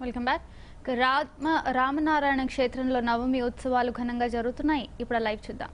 Welcome back. Ramanarayana క్షేత్రంలో నవమి ఉత్సవాలు ఘనంగా జరుగుతున్నాయి. ఇప్పుడు లైవ్ చూద్దాం.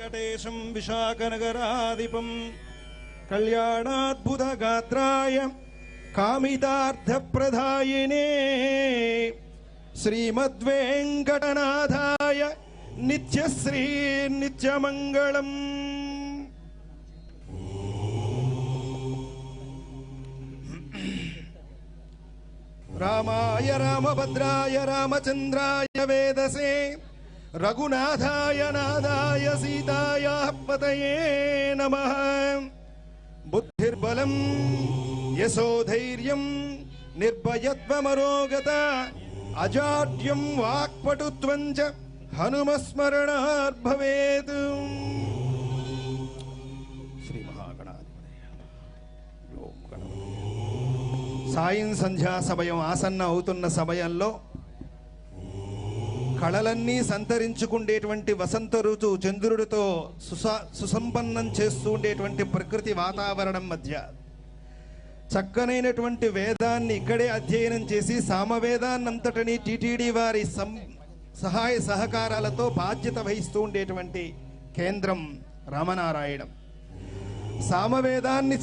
వెంకటేశం విశాఖనగరాధిపం కళ్యాణాద్భుతగాత్రాయ కామితార్థప్రదాయినే శ్రీమద్వేంకటనాథాయ నిత్యశ్రీ నిత్యమంగళం. రామాయ రామభద్రాయ రామచంద్రాయ వేదసే రఘునాథాయ నాదాయ సీతాయ పతయే నమః. బుద్ధిర్బలం యశోధైర్యం నిర్భయత్వమరోగత అజాడ్యం వాక్పటుత్వం చ హనుమస్మరణాత్ భవేత్. శ్రీ మహాగణాధిపతయే ఓం గణపతి సాయం సంధ్యా సమయం ఆసన్న అవుతున్న సమయంలో కళలన్నీ సంతరించుకుండేటువంటి వసంత ఋతువు చంద్రుడితో సుసంపన్నం చేస్తూ ఉండేటువంటి ప్రకృతి వాతావరణం మధ్య చక్కనైనటువంటి వేదాన్ని ఇక్కడే అధ్యయనం చేసి సామవేదాన్నంతటినీ టీటీడీ వారి సహాయ సహకారాలతో బాధ్యత వహిస్తూ ఉండేటువంటి కేంద్రం రామనారాయణం. సామవేదాన్ని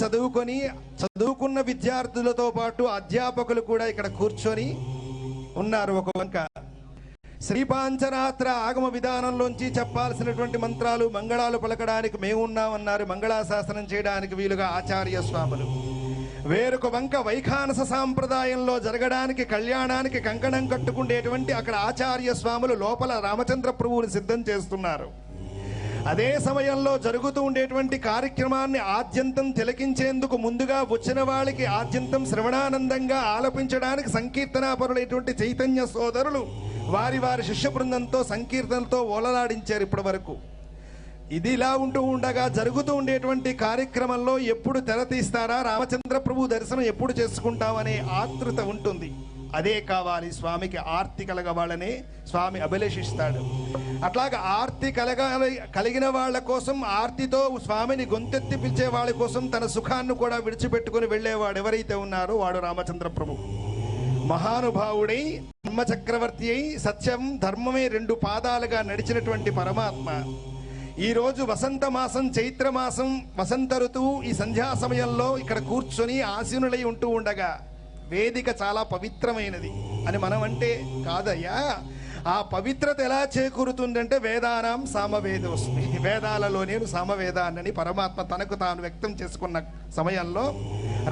చదువుకున్న విద్యార్థులతో పాటు అధ్యాపకులు కూడా ఇక్కడ కూర్చొని ఉన్నారు. ఒక వంక శ్రీపాంచరాత్ర ఆగమ విధానంలోంచి చెప్పాల్సినటువంటి మంత్రాలు మంగళాలు పలకడానికి మేము ఉన్నామన్నారు. మంగళాశాసనం చేయడానికి వీలుగా ఆచార్య స్వాములు. వేరొక వంక వైఖానస సాంప్రదాయంలో జరగడానికి కళ్యాణానికి కంకణం కట్టుకుండేటువంటి అక్కడ ఆచార్య స్వాములు లోపల రామచంద్ర ప్రభువుని సిద్ధం చేస్తున్నారు. అదే సమయంలో జరుగుతూ ఉండేటువంటి కార్యక్రమాన్ని ఆద్యంతం తిలకించేందుకు ముందుగా వచ్చిన వాళ్ళకి ఆద్యంతం శ్రవణానందంగా ఆలపించడానికి సంకీర్తనాపరులైనటువంటి చైతన్య సోదరులు వారి వారి శిష్య బృందంతో సంకీర్తనలతో ఓలలాడించారు ఇప్పటి వరకు. ఇది ఇలా ఉంటూ ఉండగా జరుగుతూ ఉండేటువంటి కార్యక్రమంలో ఎప్పుడు తెర తీస్తారా, రామచంద్ర ప్రభు దర్శనం ఎప్పుడు చేసుకుంటామనే ఆతృత ఉంటుంది. అదే కావాలి స్వామికి. ఆర్తి కలగవాళ్ళనే స్వామి అభిలషిస్తాడు. అట్లాగా ఆర్తి కలిగిన వాళ్ళ కోసం, ఆర్తితో స్వామిని గొంతెత్తి పిలిచే వాళ్ళ కోసం తన సుఖాన్ని కూడా విడిచిపెట్టుకుని వెళ్ళేవాడు ఎవరైతే ఉన్నారో వాడు రామచంద్ర ప్రభు. మహానుభావుడై ధర్మచక్రవర్తి అయి సత్యం ధర్మమే రెండు పాదాలుగా నడిచినటువంటి పరమాత్మ ఈరోజు వసంత మాసం చైత్రమాసం వసంత ఋతువు ఈ సంధ్యా సమయంలో ఇక్కడ కూర్చొని ఆసీనులై ఉంటూ ఉండగా వేదిక చాలా పవిత్రమైనది అని మనం అంటే కాదయ్యా. ఆ పవిత్రత ఎలా చేకూరుతుందంటే వేదానాం సామవేదోస్మి, వేదాలలో నేను సామవేదాన్ని పరమాత్మ తనకు తాను వ్యక్తం చేసుకున్న సమయంలో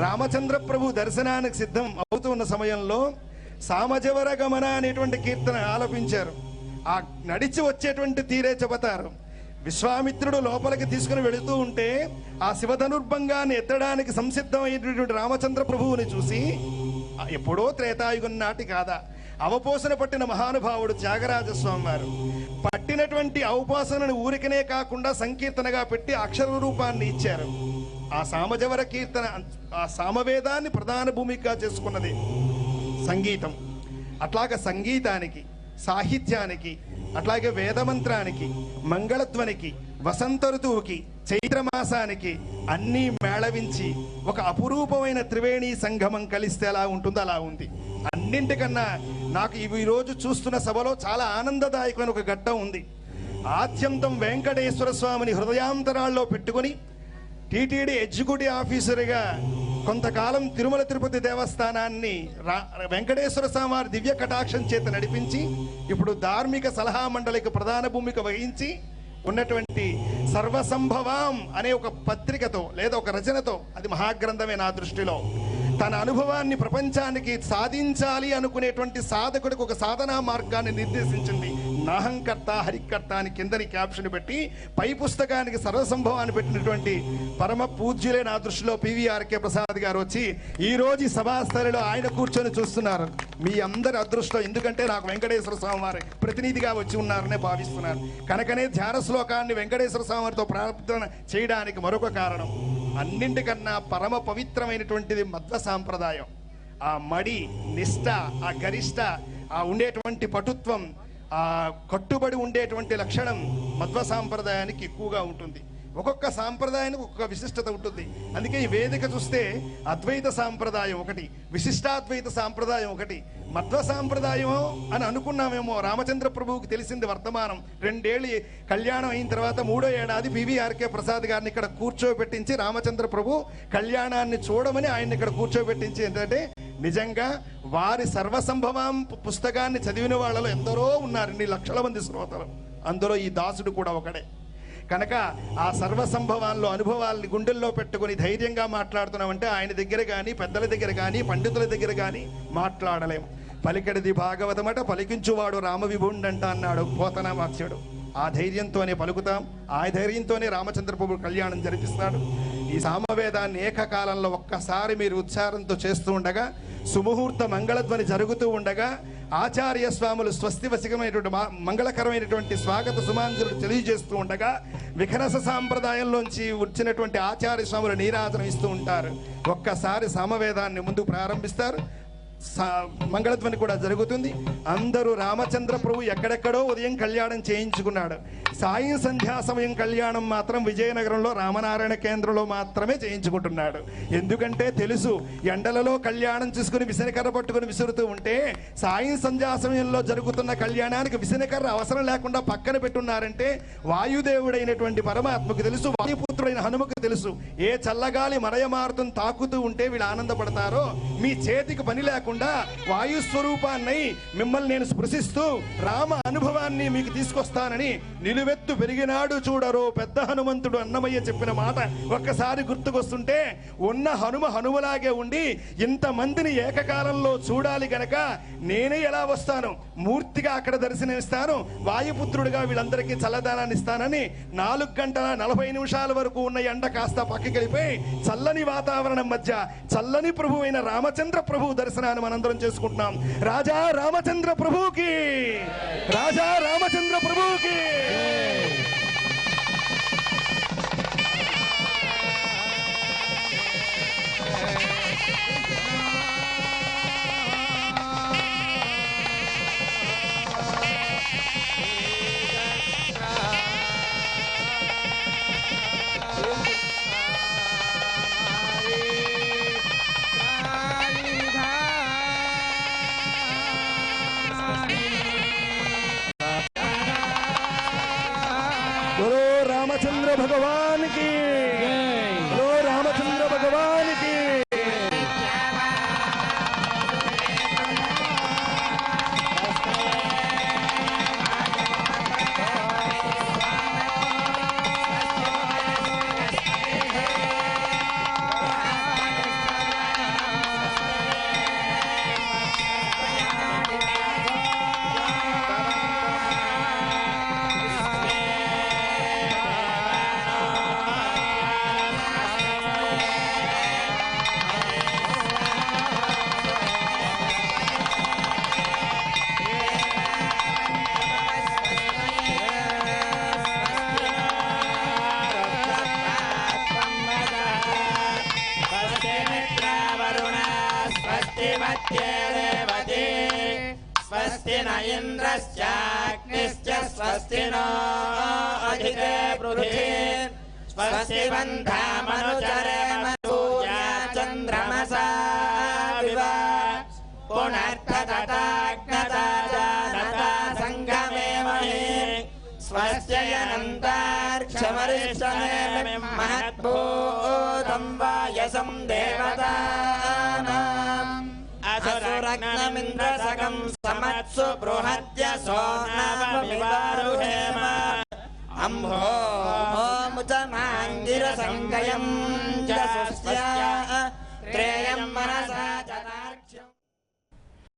రామచంద్ర ప్రభు దర్శనానికి సిద్ధం అవుతున్న సమయంలో సామజవర గమన అనేటువంటి కీర్తన ఆలపించారు. ఆ నడిచి వచ్చేటువంటి తీరే చెబుతారు. విశ్వామిత్రుడు లోపలికి తీసుకుని వెళుతూ ఉంటే ఆ శివధనుర్భంగాన్ని ఎత్తడానికి సంసిద్ధమైనటువంటి రామచంద్ర ప్రభువుని చూసి, ఎప్పుడో త్రేతాయుగం నాటి కాదా, అవపోసన పట్టిన మహానుభావుడు త్యాగరాజస్వామి వారు పట్టినటువంటి అవపోసనను ఊరికనే కాకుండా సంకీర్తనగా పెట్టి అక్షర రూపాన్ని ఇచ్చారు. ఆ సామజవర కీర్తన ఆ సామవేదాన్ని ప్రధాన భూమికగా చేసుకున్నది సంగీతం. అట్లాగే సంగీతానికి, సాహిత్యానికి, అట్లాగే వేదమంత్రానికి, మంగళధ్వనికి, వసంత ఋతువుకి, చైత్రమాసానికి అన్నీ మేళవించి ఒక అపురూపమైన త్రివేణి సంగమం కలిస్తే ఎలా ఉంటుందో అలా ఉంది. అన్నింటికన్నా నాకు ఈరోజు చూస్తున్న సభలో చాలా ఆనందదాయకమైన ఒక ఘట్టం ఉంది. ఆద్యంతం వెంకటేశ్వర స్వామిని హృదయాంతరాల్లో పెట్టుకుని టీటీడీ ఎగ్జిక్యూటివ్ ఆఫీసర్గా కొంతకాలం తిరుమల తిరుపతి దేవస్థానాన్ని వెంకటేశ్వర స్వామి వారి దివ్య కటాక్షం చేత నడిపించి ఇప్పుడు ధార్మిక సలహా మండలికి ప్రధాన భూమిక వహించి ఉన్నటువంటి సర్వసంభవం అనే ఒక పత్రికతో లేదా ఒక రచనతో, అది మహాగ్రంథమే నా దృష్టిలో, తన అనుభవాన్ని ప్రపంచానికి సాధించాలి అనుకునేటువంటి సాధకుడికి ఒక సాధనా మార్గాన్ని నిర్దేశించింది. నాహంకర్త హరికర్త అని కిందని క్యాప్షన్ పెట్టి పై పుస్తకానికి సర్వసంభవాన్ని పెట్టినటువంటి పరమ పూజ్యులే నా దృష్టిలో పివిఆర్కే ప్రసాద్ గారు వచ్చి ఈ రోజు సభాస్థలిలో ఆయన కూర్చొని చూస్తున్నారు. మీ అందరి అదృష్టం. ఎందుకంటే నాకు వెంకటేశ్వర స్వామి వారి ప్రతినిధిగా వచ్చి ఉన్నారనే భావిస్తున్నారు. కనుకనే ధ్యాన శ్లోకాన్ని వెంకటేశ్వర స్వామి వారితో ప్రార్థన చేయడానికి మరొక కారణం. అన్నింటికన్నా పరమ పవిత్రమైనటువంటిది మధ్వ సాంప్రదాయం. ఆ మడి, నిష్ఠ, ఆ గరిష్ట, ఆ ఉండేటువంటి పటుత్వం, ఆ కట్టుబడి ఉండేటువంటి లక్షణం మధ్వ సాంప్రదాయానికి ఎక్కువగా ఉంటుంది. ఒక్కొక్క సాంప్రదాయానికి ఒక్కొక్క విశిష్టత ఉంటుంది. అందుకే ఈ వేదిక చూస్తే అద్వైత సాంప్రదాయం ఒకటి, విశిష్టాద్వైత సాంప్రదాయం ఒకటి. మధ్వ సాంప్రదాయం అని అనుకున్నామేమో, రామచంద్ర ప్రభువుకి తెలిసింది వర్తమానం. 2 ఏళ్ళు కళ్యాణం అయిన తర్వాత 3వ ఏడాది పివిఆర్కే ప్రసాద్ గారిని ఇక్కడ కూర్చోబెట్టించి రామచంద్ర ప్రభు కళ్యాణాన్ని చూడమని ఆయన్ని ఇక్కడ కూర్చోబెట్టించి, ఏంటంటే నిజంగా వారి సర్వసంభవం పుస్తకాన్ని చదివిన వాళ్ళలో ఎందరో ఉన్నారు, 2 లక్షల మంది శ్రోతలు. అందులో ఈ దాసుడు కూడా ఒకడే. కనుక ఆ సర్వసంభవాల్లో అనుభవాల్ని గుండెల్లో పెట్టుకుని ధైర్యంగా మాట్లాడుతున్నామంటే ఆయన దగ్గర కానీ, పెద్దల దగ్గర కానీ, పండితుల దగ్గర కానీ మాట్లాడలేం. పలికెడిది భాగవతమట, పలికించువాడు రామవిభుండంట అన్నాడు పోతనామాత్యుడు. ఆ ధైర్యంతోనే పలుకుతాం. ఆ ధైర్యంతోనే రామచంద్ర ప్రభు కళ్యాణం జరిపిస్తాడు. ఈ సామవేదాన్ని ఏకకాలంలో ఒక్కసారి మీరు ఉచ్చారంతో చేస్తూ ఉండగా సుముహూర్త మంగళధ్వని జరుగుతూ ఉండగా ఆచార్య స్వాములు స్వస్తివశకమైనటువంటి మంగళకరమైనటువంటి స్వాగత సుమాంజలు తెలియజేస్తూ ఉండగా విఖనస సాంప్రదాయంలోంచి వచ్చినటువంటి ఆచార్య స్వాములు నీరాజనం ఇస్తూ ఉంటారు. ఒక్కసారి సామవేదాన్ని ముందు ప్రారంభిస్తారు. మంగళధ్వని కూడా జరుగుతుంది. అందరూ రామచంద్ర ప్రభు ఎక్కడెక్కడో ఉదయం కళ్యాణం చేయించుకున్నాడు. సాయం సంధ్యా సమయం కళ్యాణం మాత్రం విజయనగరంలో రామనారాయణ కేంద్రంలో మాత్రమే చేయించుకుంటున్నాడు. ఎందుకంటే తెలుసు, ఎండలలో కళ్యాణం చూసుకుని విసనకర్ర పట్టుకుని విసురుతూ ఉంటే సాయం సంధ్యా సమయంలో జరుగుతున్న కళ్యాణానికి విసనకర్ర అవసరం లేకుండా పక్కన పెట్టున్నారంటే వాయుదేవుడైనటువంటి పరమాత్మకు తెలుసు, వాయుపుత్రుడైన హనుమకు తెలుసు. ఏ చల్లగాలి మరయమారుతం తాకుతూ ఉంటే వీళ్ళు ఆనందపడతారో, మీ చేతికి పని లేకుండా వాయుస్వరూపాన్ని మిమ్మల్ని నేను స్పృశిస్తూ రామ అనుభవాన్ని మీకు తీసుకొస్తానని నిలువెత్తు పెరిగినాడు చూడరు పెద్ద హనుమంతుడు అన్నమయ్య చెప్పిన మాట ఒక్కసారి గుర్తుకొస్తుంటే, ఉన్న హనుమలాగే ఉండి ఇంతమందిని ఏకకాలంలో చూడాలి గనక నేనే ఎలా వస్తాను, మూర్తిగా అక్కడ దర్శనమిస్తాను, వాయుపుత్రుడిగా వీళ్ళందరికీ చల్లదానాన్ని ఇస్తానని 4 గంటల 40 నిమిషాల వరకు ఉన్న ఎండ కాస్త పక్కకి వెళ్ళిపోయి చల్లని వాతావరణం మధ్య చల్లని ప్రభు అయిన రామచంద్ర ప్రభు దర్శనాన్ని మనందరం చేసుకుంటున్నాం. రాజా రామచంద్ర ప్రభుకి, రాజా రామచంద్ర ప్రభుకి. रामचंद्र भगवान की, लो रामचंद्र भगवान की. स्वस्ति न इन्द्रश्चाग्निश्च स्वस्ति नो अधिते पृथिवी स्वस्ति बन्धामनुचरेमसूया चन्द्रमसा विव पुनर्ततताग्नता जानता सङ्गमे महि स्वस्त्ययनन्तार्क्षमरिष्टने महद्भूतं वायसं देवतानाम् असुरग्नमिन्द्रसकं समत्सु बृहद्य सोनावमिवारुहेम अम्भोमुचमाङ्गिरसङ्गयं च स्वस्या त्रे